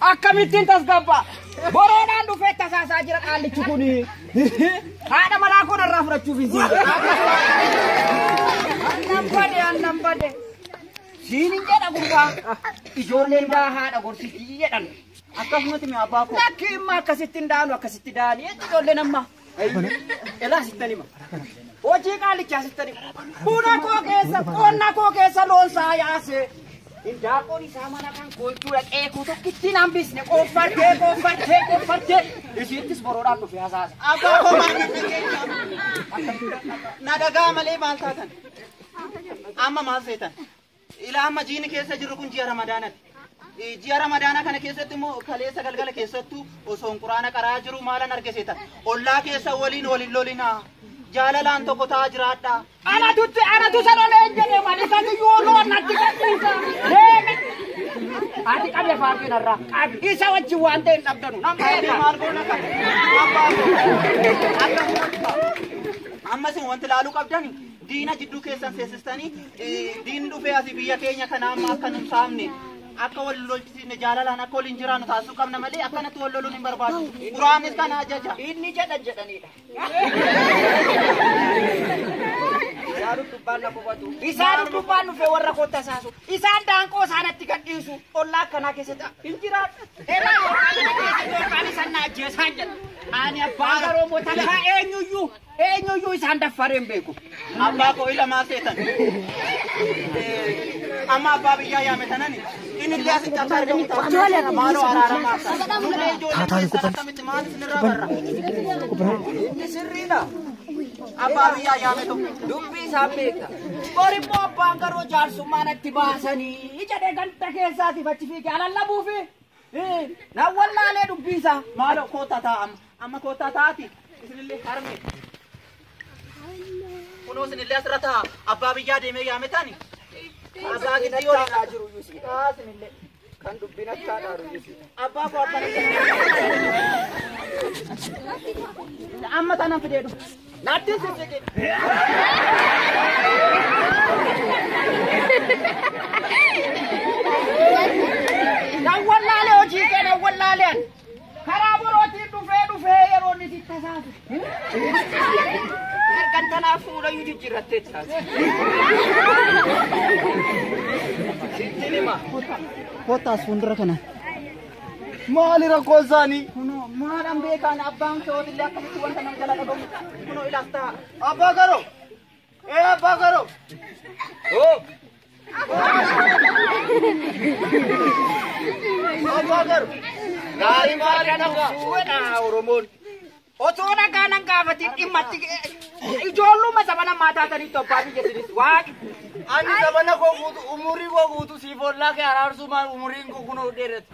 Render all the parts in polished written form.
Akkamitti tasgabba boroodhaan dhufee tasaasaa jira qaallichi kuni haadha manaa kun irraa fudhachuuf hin siine annan bade siinin jedha gurbaa ijoolleen daa haadha gorsiti jedhan akkasumatti mi abbaa koo lakki imma akkasitti hin daanu akkasitti daani ijoolleen amma elaa sittani ma hojii qaallichaa sittani buna koo keessa qonna koo keessa loon saa yaase Indakon sama kan kultur aku tu kita nambis ni offer ke. Isitis borodan tu biasa. Apa kau mana? Nada gamale malta kan. Amma mal setan. Ila amma jini kesa jiru kun jia Ramadana. Jia Ramadana kan kesa tu mo kale sagal kesa tu osong Qur'ana qara jiru malan arge setan. Allah kesa walin lolina. Jalalan to kota jirata. Ana tu salone jene malisa tu yolo nanti katisa. Ati kami farkin arra. Isa wajji wante nabdanu. Nampe margo na kan. Amma sin wante lalu kabdani. Dina jiddu kesan sesistani. Din du fe asi biya Kenya kana amma kanum samne. Akka wal lolti ne jalalan akka wal injiranu tasu kamna mali akka na tu wal lolun barbadu. Qur'anis kana ajaja. Inni jedani. Isaan dubbaan fe warra kota sasu. Isaan danko sanatti gadhiisu. Olla kana keessatti injiraat. Kani sanna jeesan jedha. Ani abbaa garoo mootaka eenyuyyuu isaan daffareen beeku. Abbaa koo ilmaa seetan. Amma abbaa biyyaa yaametanani. Inni liyaasi cabsaa argamu ta'a. Maaloo araaramaa ta'a. Nullee ijoollee keessaa akkamitti maal isinirraa barra? Inni sirriidha. Abbaa biyyaa yaametu. Dubbii isaan beekta. Borimmoo abbaan garoo jaarsummaan itti baasanii jedhee ganta keessaatiif achi fiigee alallabuufi. Na wallaalee dubbii isaa. Maaloo koota ta'a amma koota taati. Isinillee harme. Kunoo isinillee asirra ta'a. Abbaa biyyaa deemee yaametani. Abbaa giddii olii jiru yuusi. Kaasinillee kan dubbiin akka dhaaru yuusi. Abbaa koo akkana. Amma tanaan fidee dhufu. Natti sisiki. Nawwallaalee hojii kee nawwallaaleen. Karaa borootiin dhufee yeroo inni sitti tasaasu. Ergan tanaaf fuula iyyuu jijjiirrattee taasi. Sitti nima. Kootaas fuuldura kana. Maali rakkoo isaanii? Kunoo maadhaan beekaan abbaan keewwatillee akkasitti wanta nama jala dhagahu. Kunoo ilaas ta'a. Abbaa garoo! Abbaa garoo! Abbaa garoo! Gaarii maali nama suudhaa Oromoon. Otoo nagaa nan gaafatiin dhimmatti ijoolluma sabana maataatanitti abbaa biyyattinis waaqi. Ani sabana koo guutu umurii koo guutu siif ollaa kee araarsumaan umuriin koo kunoo dheerate.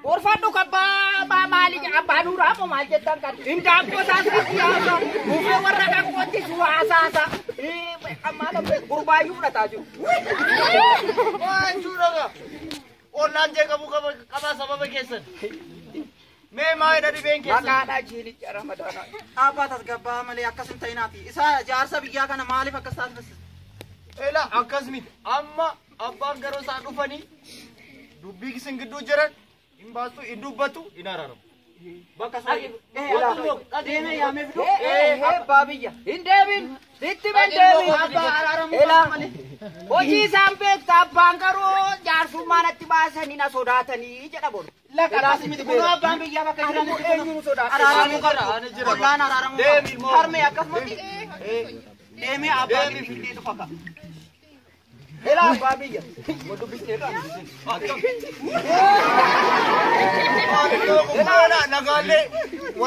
Orfadhu kabbaa maali abbaa nuuraa moo maal jettan kan indaaqqoo isaatti yaasa buufee warra qaqqootti suwaasaasa ammaa lammee gurbaayyuu fudhataa jiru. Waan suudhaga ollaan jeeqamu qabaa sababa keessan. Mee maayidha dhibeen keessan. Maqaadhaa jiilicha Ramadaanaa. Abbaa tasgabbaa malee akkas hin ta'inaati. Isaa jaarsa biyyaa kana maaliif akkas taasifas? Ela akkas miti amma abbaan garoo isaa dhufanii dubbii isin gidduu jiran hin baastu hin dubbatu hin araaramu. Bakka deemee yaamee fidu. Abbaa biyya hin deemin sitti men deemin. Abbaa araaramu malee. Hojii isaan beekta abbaan garuu jaarsummaan itti baasanii na sodaatanii jedha boru. Lakkaasi miti kun abbaan biyyaa bakka jiran eenyuun sodaata. Araaramu qaba. Ollaan araaramu qaba. Harmee akkasumatti deemee abbaan biyyaa dhufa qaba. Ela abbaa biyya. Waduh bisnis kan. Ela nagalle.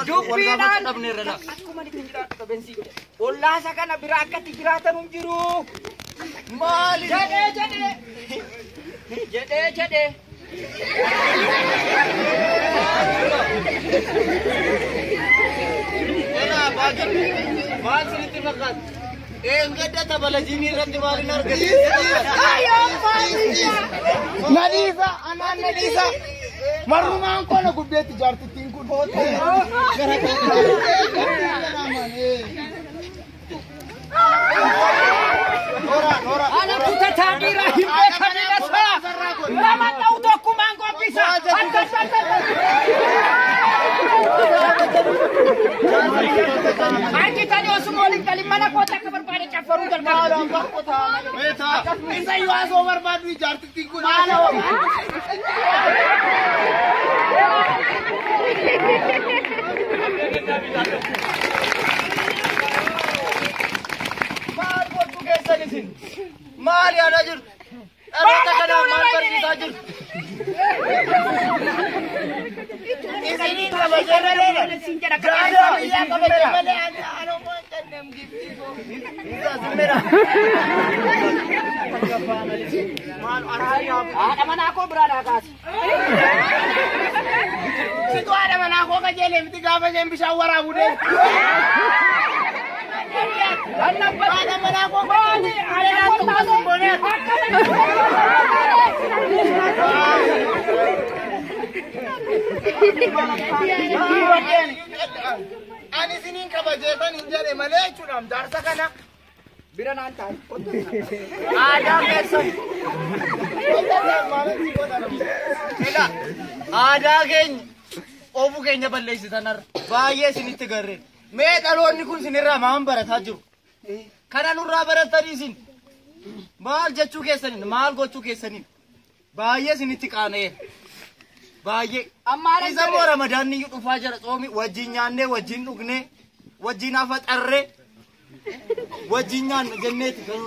Dubbiidhaan akkuma jiraatu qabensi. Ollaasa kana biraa akkatti jiraatan jiru. Maali? Jedhee. Ela bagan. Maal sinitti fakkaata? Enggak ada bala jini ranti malin harga. Ayo Fadisa. Nadisa, anak Nadisa. Marungan ko na gubet jarti tingkul hotel. أنا كنت تاجر هيبك خلينا لما نوتكم عنكم بيسا أنت تاني وسمولك تالي mana kota keberpada cafaru dan malam kota Meta, isa iwas over bad we jar tikku malam mal buat tu kaisa nisin mal ya rajul arata kana mal bari rajul isini ka bajere sinjara kada ya ka bajere ano mo tanem gifti ko isa sumera mal araya ada mana aku berada kas situ ada mana aku ka jele mti ga bajem bisa wara bude ada mana aku bani ada aku tahu bonet ani sinin ka bajetan injare male chunam darsa kana bira nantai ada kesan ila ada gen obu kenya balleessi tanar baay'ee sinitti garre mee dhaloonni kun sinirraa maal barataa jiru kana nurraa baratanii sin maal jechuu keessaniin maal gochuu keessaniin baay'ee sinitti qaana'e baay'ee ammaara isa moo ramadaanni dhufaa jira xoomi wajjin nyaannee wajjin dhugnee wajjin afaxarree wajjin nyaanne jenneeti kan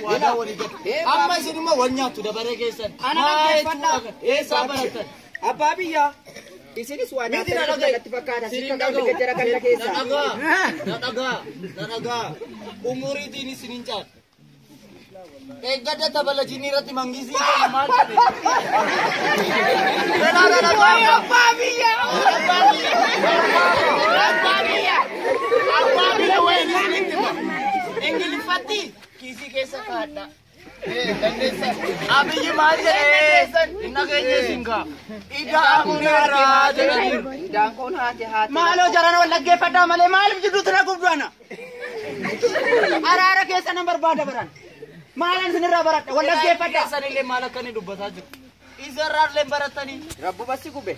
waadaa walii galte amma isin immoo wal nyaattu dabaree keessan eessaa baratan abbaa biyyaa isinis waa nyaata jalatti fakkaata sikka qabdi gajjara ganda keessa na dhagaa umuriitiin isinin caal eeggadda tabala jiniirratti mangisii ta'e maal jedhe abbaa biyyaa ingiliffatti kiisii keessa kaadha abiyyi maal jedhe inna keenya singaa ida amuneeraa jedhaniiru daankoon haate maaloo jaran wal dhaggeeffadhaa malee maaliif jidduutti na gubduana araara keessa nan barbaada baran maalan sinirraa baradha wal dhaggeeffadhaa keessanillee maal akkanii dubbataa jiru isarraallee baratanii rabbu basi gube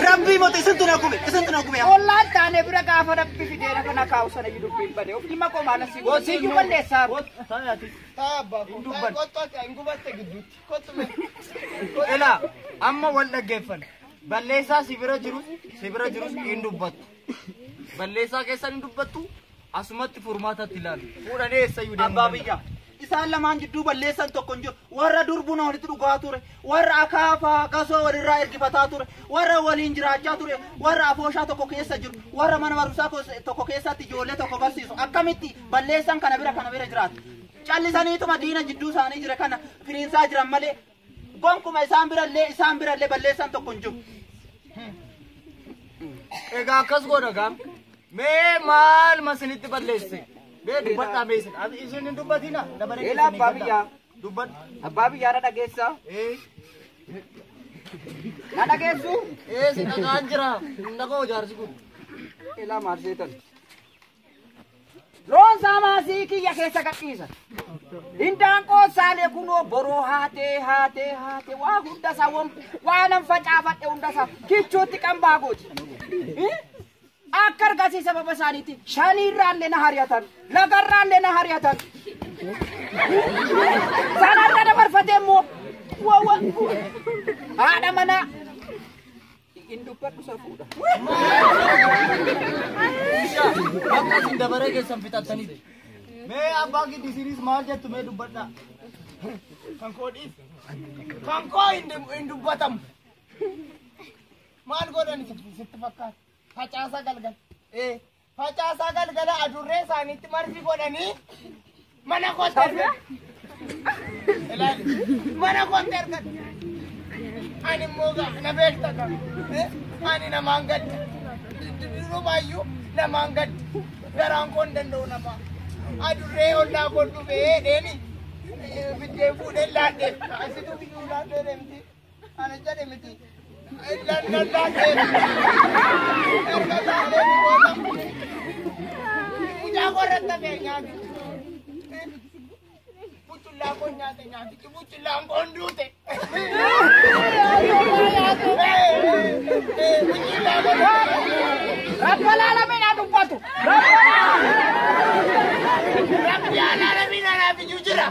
rabbii moti isintu na gube ollaan taane bira gaafa rabbi fideera kana kaawusana dubbiin bade of dhimma koo maala si goosiyyuu balleessaa ila amma wal dhaggeeffan balleessaa si bira jirus hin dubbattu balleessaa keessan hin dubbattu asumatti furmaatatti ilaalu fuudhanii eessayyuu deemu abbaa biyyaa isaan lamaan jidduu balleessan tokko hin jiru warra durbuna walitti dhugaa ture warra akaafaa qasoo walirraa ergifataa ture warra waliin jiraachaa ture warra afooshaa tokko keessa jiru warra mana barumsaa tokko keessatti ijoollee tokko barsiisu akkamitti balleessan kana bira jiraatu callisaniituma diina jidduu isaanii jira kana firiinsaa jiran malee gonkuma isaan birallee balleessan tokko hin jiru egaa akkas godha gaam mee maal masinitti balleesse bee dubbadhaa meesin isin hin dubbatina dabaree ila abbaa biyyaa dubbadha abbaa biyyaa na dhageessa na dhageessu si dhagaan jira hin dhagoo jaarsi kun ila maarseetan loon saamaasii kiyya keessa gadhiisa hindaanqoo saalee kunoo boroo haatee waa hundasaa waa nan facaafadhe hundasaa kichuutti qambaa gooti akka argasiisa baba isaaniitti shaniirraallee na hariyatan lagarraallee na hariyatan sanarra dabarfatee immoo haadha manaa hin dubbadhu isa fuudha akkasin dabaree keessan fixattaniiti mee abbaa giddisiinis maal jettu mee dubbadhaa kan koo dhiif kan koo hin dubbatamu maal godhan sitti fakkaata facaasaa galgala adurree isaaniitti marfi godhanii mana kootti ergan ani immoo na beekta ka ani namaan gadda durumaayyuu namaan gadda garaan koo hin danda'u namaa adurree ollaa koo dhufee deeni biddeen fuudhee laadheef asitu biyyuu laadhee deemti ana jedhe miti mucaa korratta beenyaati buchillaa koo nyaate nyaatichi buchillaan koo hin duute. Buchillaa koo Rabba laalamiin haa dubbatu. rabbi alaalamiin anaaf iyyuu jira.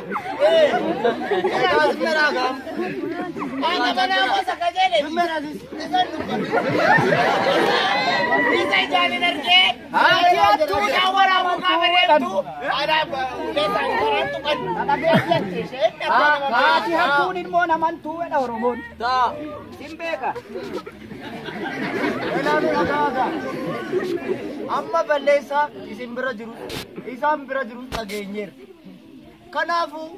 Akka manaa gosa kajeele. Isan dubbatu. Isa ijaan hin argee. Tuudhaan waraabuu gaafa deemtu. Anaaf uleessaan garaattu kan. Haati hattuun ilmoo namantuu jedha Oromoon. Sin beeka. Amma balleessaa isin bira jiru isaan bira jiru dhageenyeera. Kanaafuu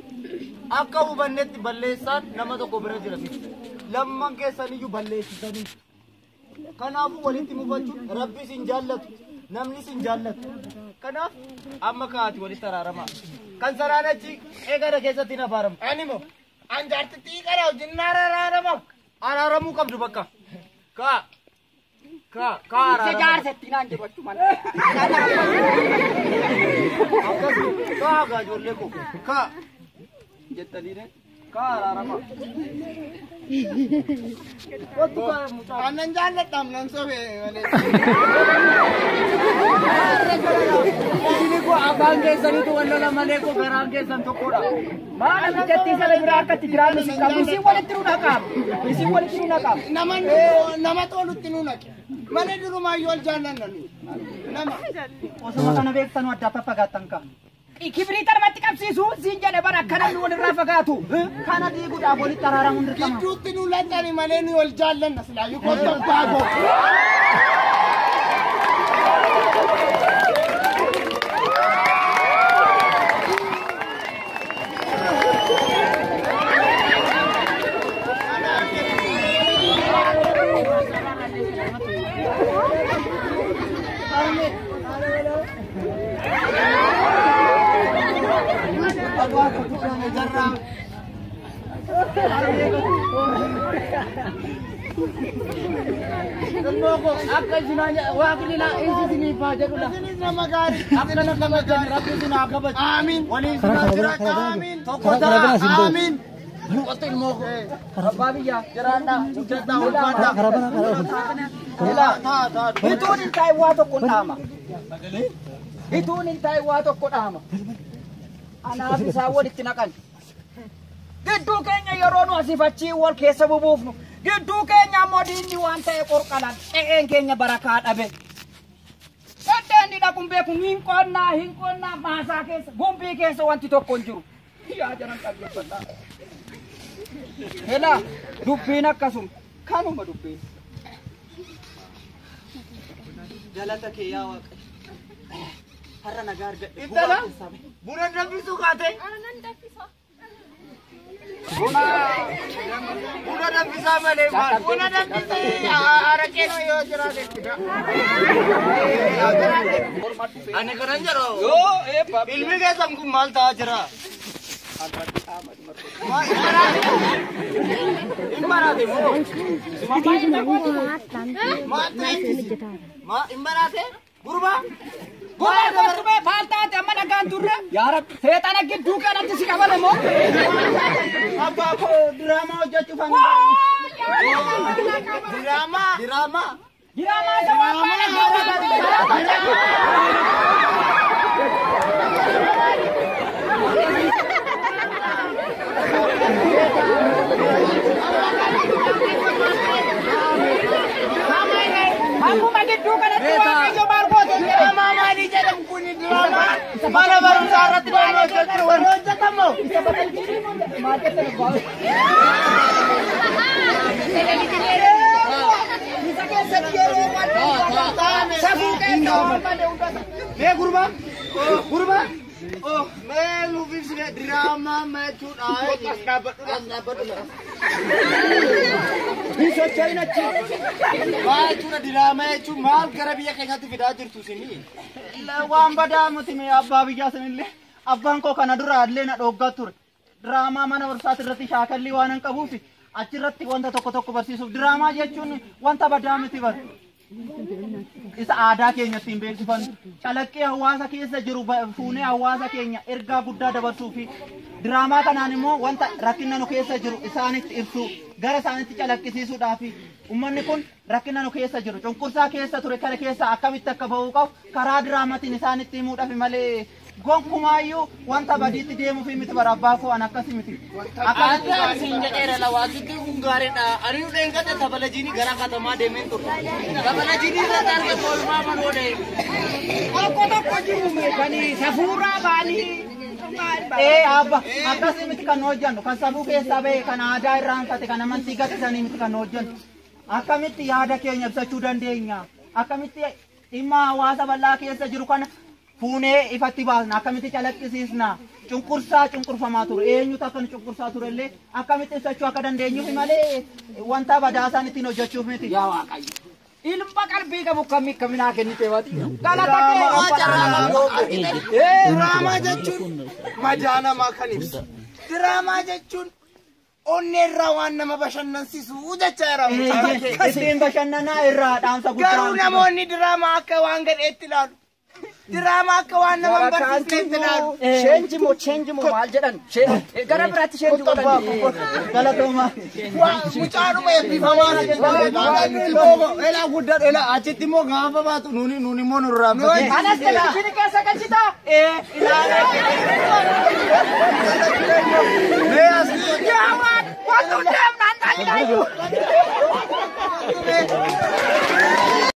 akka hubannetti balleessaan nama tokko bira jira. Lamman keessaniyyuu balleessitanii. Kanaafuu walitti mufachuun rabbi isin jaallatu namni isin jaallatu. Kanaaf amma kaati walitti araaramaa. Kan saraan achi eegara keessatti hin abaaramu. Ani moo an jaartittii qara wajjin araaramu. Araaramuu qabdu bakka. Kaa Isa araaramu. jaarsetti naan jedhu achumaan. Akkasii kaa gaa ijoollee koo kaa Jettaniire. kaa araaramaa. Kottu kaa mucaa. Annan jaalladhaam nan sobee malee. Isini koo afaan keessaniitu wal lola malee koo garaan keessan tokkodha. Maal abijattii sana biraa akkatti jiraannu si qabu. Isin walitti nu naqaam. Isin walitti nu naqaam. Nama tolutti nu naqe. Malee durumaayyuu wal jaallanna nu. Nama. Osoo kana beektan adda faffagaattan ka. Kibrii tarmatti qabsiisu siin jedhe bara akka namni walirraa fagaatu. Kana diiguudhaaf walitti araaramuun dirqama. Gidduutti nu laxxani malee nu wal jaallanna silaayyuu kottan baagoo. Akka isinaa waaqni na isinii faa jedhudha. Isinis nama gaarii. Akka nama gaarii rabbi isinaa kabaju. Amiin. Waliin isinaa jiraata. Amiin. Tokko ta'a. Amiin. Muqatti ilmoo koo. Abbaa biyyaa jiraadhaa. Hojjetaa ulfaadhaa. Hituun hin taa'e waa tokko dhaama. Hituun hin taa'e waa tokko dhaama. Anaaf isaan walitti naqan. Gidduu keenya yeroo nu asii fachii wal keessa bubuufnu. Gidduu keenya ammoo diinni waan ta'e qorqalan. Qe'een keenya barakaa dhabe. Gaddeenni dhaquun beeku hin qonnaa maasaa keessa gumbii keessa wanti tokko hin jiru. Yaa jaran dhaggeeffadhaa. Hela dubbiin akkasuma kanuma dubbiin. Galata kee yaa Waaqa. Har'a nagaa argadhe. Intala buna danfisuu kaate. Buna danfisaa malee maal? Buna danfisee araqeen yoo jiraate. Ani kanan jedhu. Ilmi keessan kun maal ta'aa jira? Imbaraate moo? Imbaraate? Gurbaa? Gurra gootubee faaltaate amma nagaan turre. Yaa Rabbi seexana gidduu kanatti si qabale moo? Abbaa koo diraamaa hojjechuuf ani. Diraamaa. Diraamaa. Diraamaa isa waan baala Akkuma gidduu kanatti waaqayyo maal goote Diraamaa maalii jedhamu kun diraamaa. Mana barumsaa irratti waan hojjetu warri hojjetamoo. maal jette isa keessatti yeroo safuu keessa waan malee hundata. Mee gurbaa? Gurbaa? Mee nuufis diraamaa jechuudha. As dhaabbadhu. Hin socho'in achi. Maal jechuudha diraamaa jechuun maal gara biyya keenyatti fidaa jirtu isinii? Waan badaa miti mee abbaa biyyaa sanillee abbaan koo kana dura illee na dhooggaa ture. Diraamaa mana barumsaati irratti shaakallii waan hin qabuuf achirratti wanta tokko tokko barsiisuuf diraamaa jechuun wanta badaa miti bar. isa aadaa keenyatti hin beeksifannu. Calaqqee hawaasa keessa jiru fuunee hawaasa keenya ergaa guddaa dabarsuu fi diraamaa kanaan immoo wanta rakkina nu keessa jiru isaanitti ibsu gara isaanitti calaqqisiisuudhaa fi ummanni kun rakkina nu keessa jiru cunqursaa keessa ture kana keessa akkamitti akka ba'uu qabu karaa diraamaatiin isaanitti himuudhaaf malee gonkumaayyuu wanta badiitti deemuu fi miti barabbaa koo an akkasi miti. Akkaataa siin jedheera lawaatitti kun gaariidha. Ani dheen gata tabalajini gara katamaa deemeen turre. Tabalajini irra darbe oolmaa manoodhe. Tokko jiru meeshanii safuuraa baanii. Abba akkasi miti kan hojjannu kan sabuu keessaa ba'e kan aadaa irraanfate kan amantii gatisanii miti kan hojjannu. Akkamitti yaada keenya ibsachuu dandeenya? Akkamitti dhimma hawaasa bal'aa keessa jiru kana fuunee ifatti baasna? Akkamitti calaqqisiisna? Cunqurfamaa ture. Eenyutu akka nu cunqursaa turellee akkamitti ibsachuu akka dandeenyuuf malee wanta badaasaan ittiin hojjechuuf miti. Yaa Waaqayyo. Ilma qalbii qabu kaminaa kennite waati. Diraamaa jechuun madaa namaa kan ibsu. Diraamaa jechuun onneerraa waan nama bashannansiisu jecha jedhama. Ittiin bashannanaa irraa dhaamsa guddaa. Garuu namoonni diraamaa akka waan gadheetti ilaalu. Diraamaa akka waan nama barsiisneetti ilaalu. Cheenji moo maal jedhan? Gara biraatti cheenji godhan. Galatooma. Mucaanuma eebbifamaa Elaa guddaa elaa achitti immoo gaafa baatu nuni immoo nurraa fagee. Anas televizyiinii keessa galchita. Yaa waan wantu deemnaan taa'ilaayyuu.